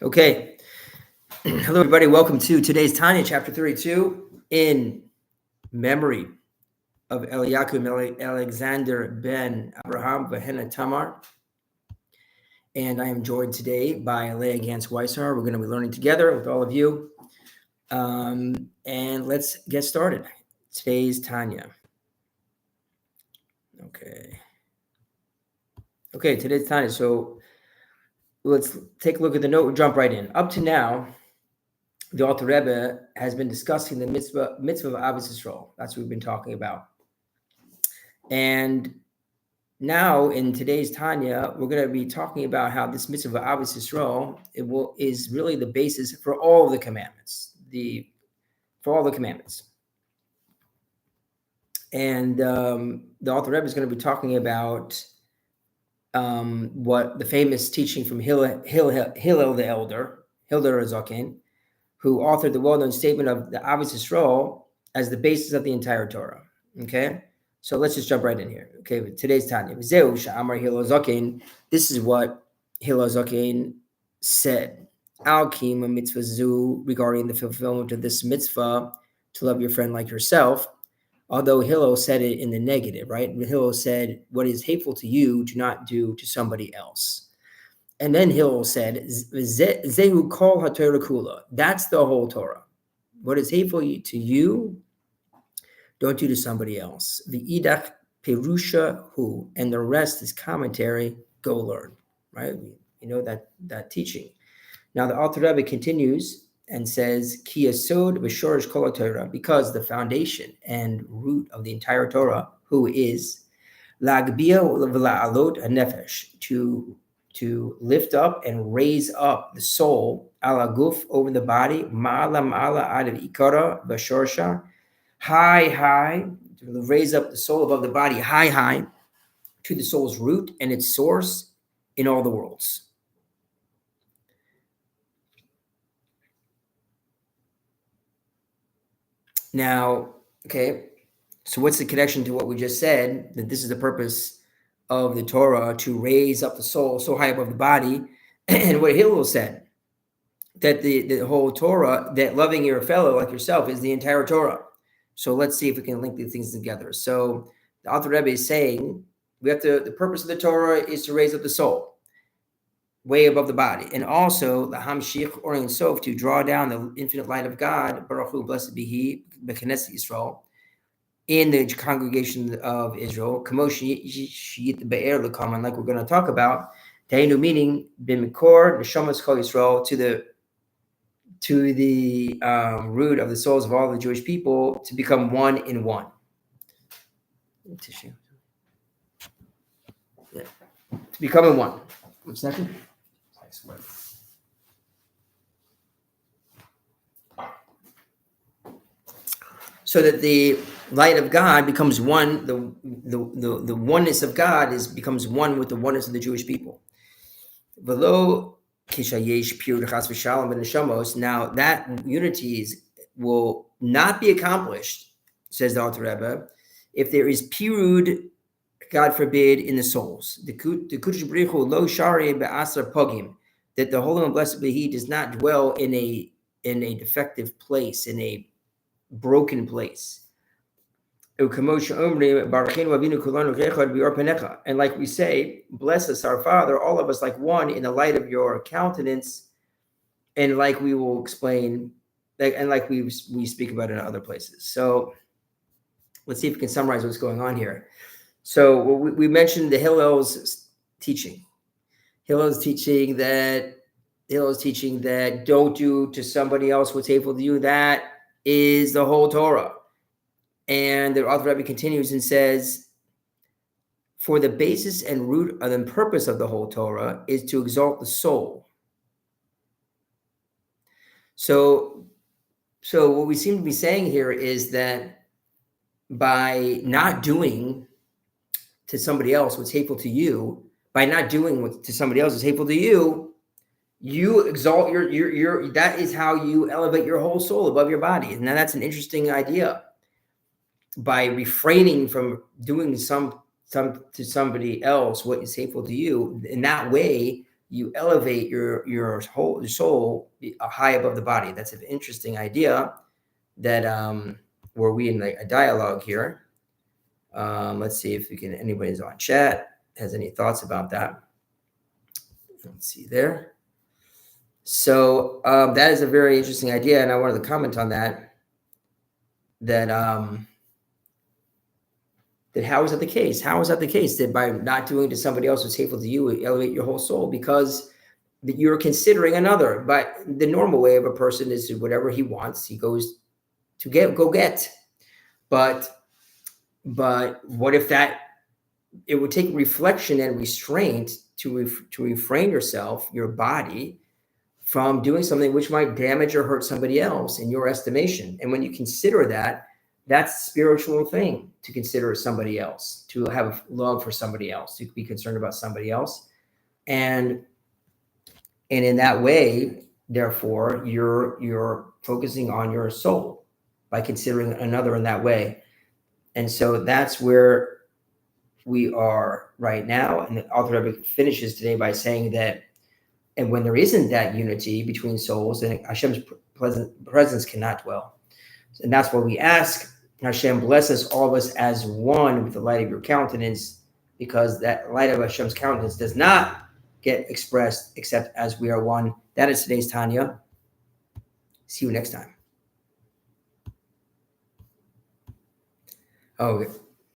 Okay. Hello, everybody. Welcome to today's Tanya, chapter 32, in memory of Elyakeem Alexander ben Abraham Vahena Tamar. And I am joined today by Leah Gans Weissar. We're going to be learning together with all of you. And let's get started. Today's Tanya. Okay, today's Tanya. So let's take a look at the note. We'll jump right in. Up to now, the Alter Rebbe has been discussing the mitzvah of Ahavas Yisrael. That's what we've been talking about. And now in today's Tanya, we're going to be talking about how this mitzvah of Ahavas Yisrael is really the basis for all of the commandments. And the Alter Rebbe is going to be talking about what the famous teaching from Hillel the Elder, Hildar Zaken, who authored the well-known statement of the Ahavas Yisrael as the basis of the entire Torah. Okay, so let's just jump right in here. Okay, today's Tanya. This is what Hillel Zaken said. Elyakeem a mitzvah zu, regarding the fulfillment of this mitzvah to love your friend like yourself. Although Hillel said it in the negative, right? Hillel said, what is hateful to you, do not do to somebody else. And then Hillel said, Zehu kol haTorah kula. That's the whole Torah. What is hateful to you, don't do to somebody else. The idach perusha hu, and the rest is commentary. Go learn, right? You know that teaching. Now the Alter Rebbe continues and says, Ki yasod v'shorish kol haTorah, because the foundation and root of the entire Torah, who is lagbia v'la'alot hanefesh, to lift up and raise up the soul, ala guf, over the body, ma'ala ad ikara v'shorsha, high, to raise up the soul above the body, high, to the soul's root and its source in all the worlds. Now, okay, so what's the connection to what we just said, that this is the purpose of the Torah, to raise up the soul so high above the body, and what Hillel said, that the whole Torah, that loving your fellow like yourself is the entire Torah. So let's see if we can link these things together. So the Alter Rebbe is saying the purpose of the Torah is to raise up the soul way above the body, and also the Hamshich or Ein Sof, to draw down the infinite light of God, Baruch Hu, blessed be He, B'Knesset Yisrael, in the congregation of Israel, Kamosh Be'er L'Kaman, like we're going to talk about, Tainu, meaning B'Mikor Neshamas Chol Yisrael, to the root of the souls of all the Jewish people, to become one in one. Yeah. To become in one. 1 second. So that the light of God becomes one, the oneness of God becomes one with the oneness of the Jewish people. Now that unity will not be accomplished, says the Alter Rebbe, if there is pirud, God forbid, in the souls. The Kudosh Baruch Hu lo shari be'asar pogim, that the Holy and Blessed be He does not dwell in a defective place, in a broken place. And like we say, bless us, our Father, all of us, like one, in the light of your countenance, and like we will explain, and like we speak about in other places. So let's see if we can summarize what's going on here. So we mentioned the Hillel's teaching. Hillel's teaching that don't do to somebody else what's hateful to you. That is the whole Torah. And the Alter Rebbe continues and says, for the basis and root of the purpose of the whole Torah is to exalt the soul. So what we seem to be saying here is that by not doing to somebody else what's hateful to you, by not doing what to somebody else is hateful to you, you exalt your that is how you elevate your whole soul above your body. Now that's an interesting idea. By refraining from doing some to somebody else what is hateful to you, in that way you elevate your whole soul high above the body. That's an interesting idea that were we in a dialogue here. Let's see if we can, anybody's on chat has any thoughts about that. Let's see there. So that is a very interesting idea, and I wanted to comment on that. That how is that the case? How is that the case? That by not doing to somebody else what's hateful to you, you elevate your whole soul because that you're considering another. But the normal way of a person is whatever he wants, he goes to go get. But what if that? It would take reflection and restraint to refrain yourself, your body, from doing something which might damage or hurt somebody else in your estimation. And when you consider that, that's a spiritual thing to consider somebody else, to have love for somebody else, to be concerned about somebody else. And in that way, therefore, you're focusing on your soul by considering another in that way. And so that's where we are right now. And the author of it finishes today by saying that, and when there isn't that unity between souls, then Hashem's presence cannot dwell. And that's why we ask Hashem, bless us, all of us, as one with the light of your countenance, because that light of Hashem's countenance does not get expressed except as we are one. That is today's Tanya. See you next time. Oh,